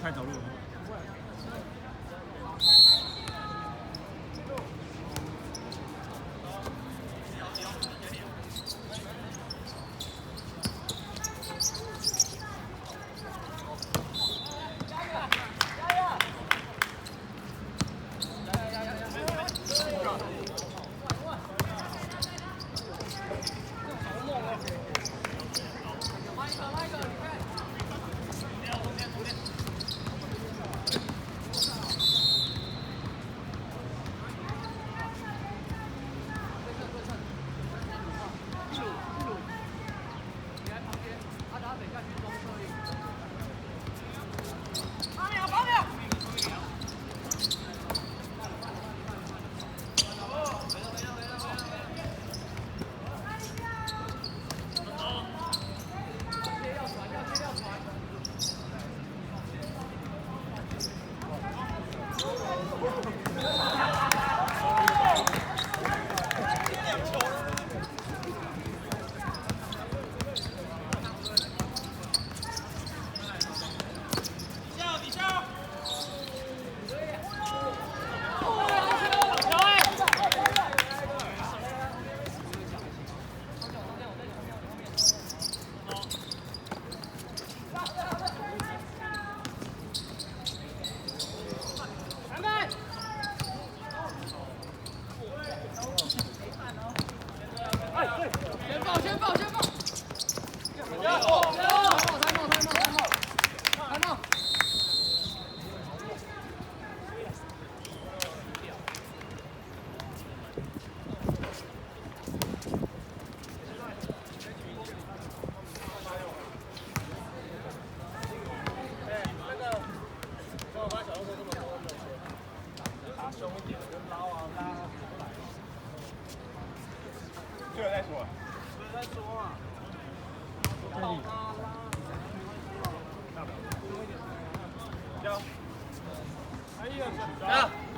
太走路了。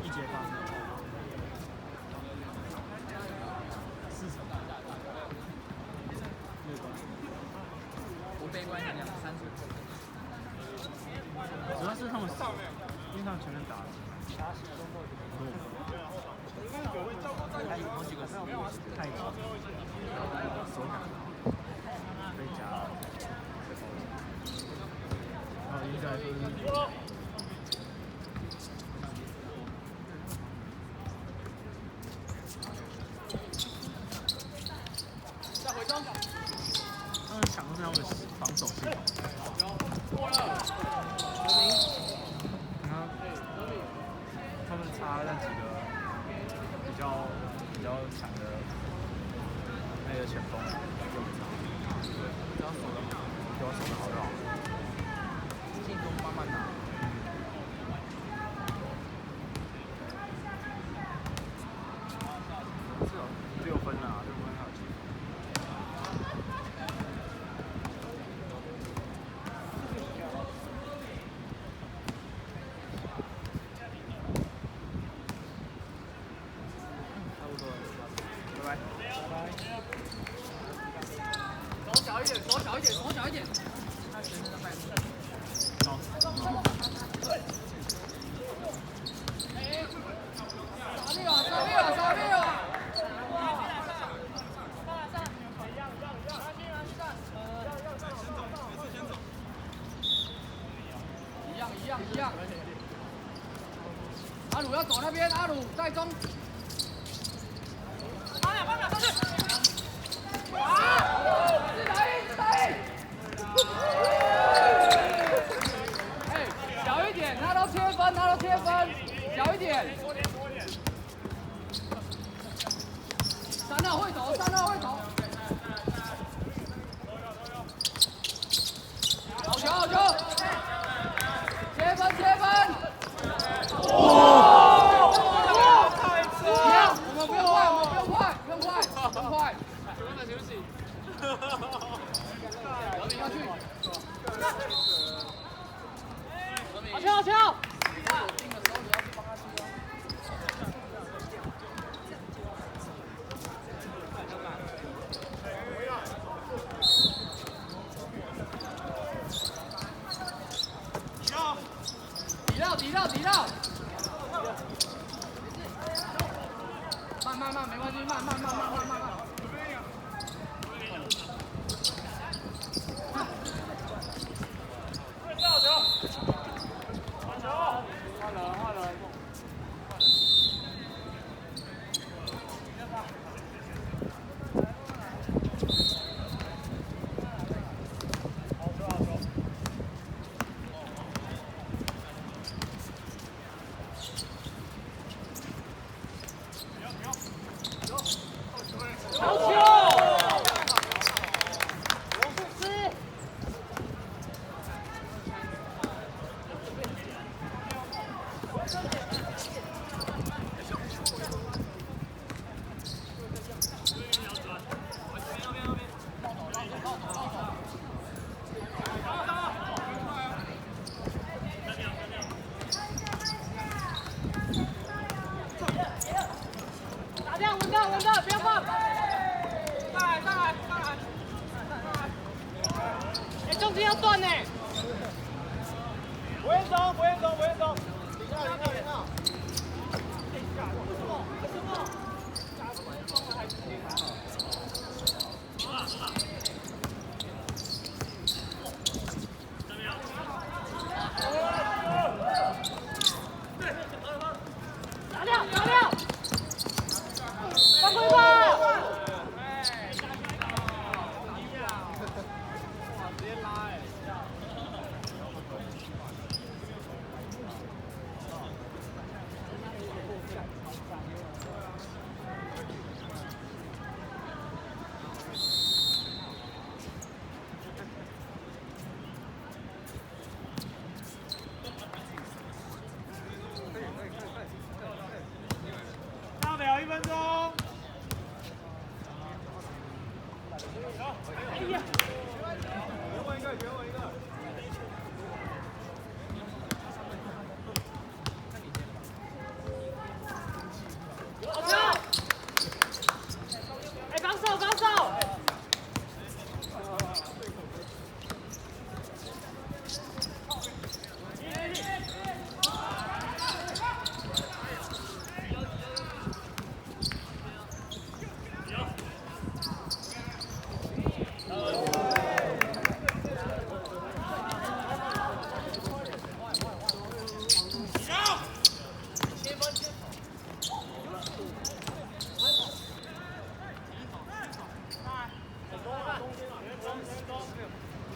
一节发生。4场。不悲观一点，30。主要是他们因为他们全能打了。还有好几个太极，手感被夹。应该是。他们抢的是他们的防守系统。他们差那几个比较强的那个前锋，就很差。对，只要守得好就好。进攻慢慢打。是哦，6分啊，6分还有7分。差不多了，拜拜。拜拜。手小一点，手小一点，手小一点。他全身的脉动。好。一样。阿鲁要走那边，阿鲁在中。8秒上去。自打赢。哎，小一点，他都切分，小一点。3号会投。好球！切分！我们不用快，抵到，抵到。慢，没关系，慢。换人。稳的，不要放。上来。哎，中间要断呢。不愿走。停下。打掉。犯规吧！直接拉哎！上了1分钟。哎呀！全稳一个。好球！哎，防守！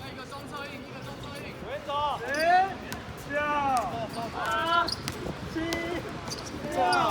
一个中侧应。回走。10、9、8、7、6。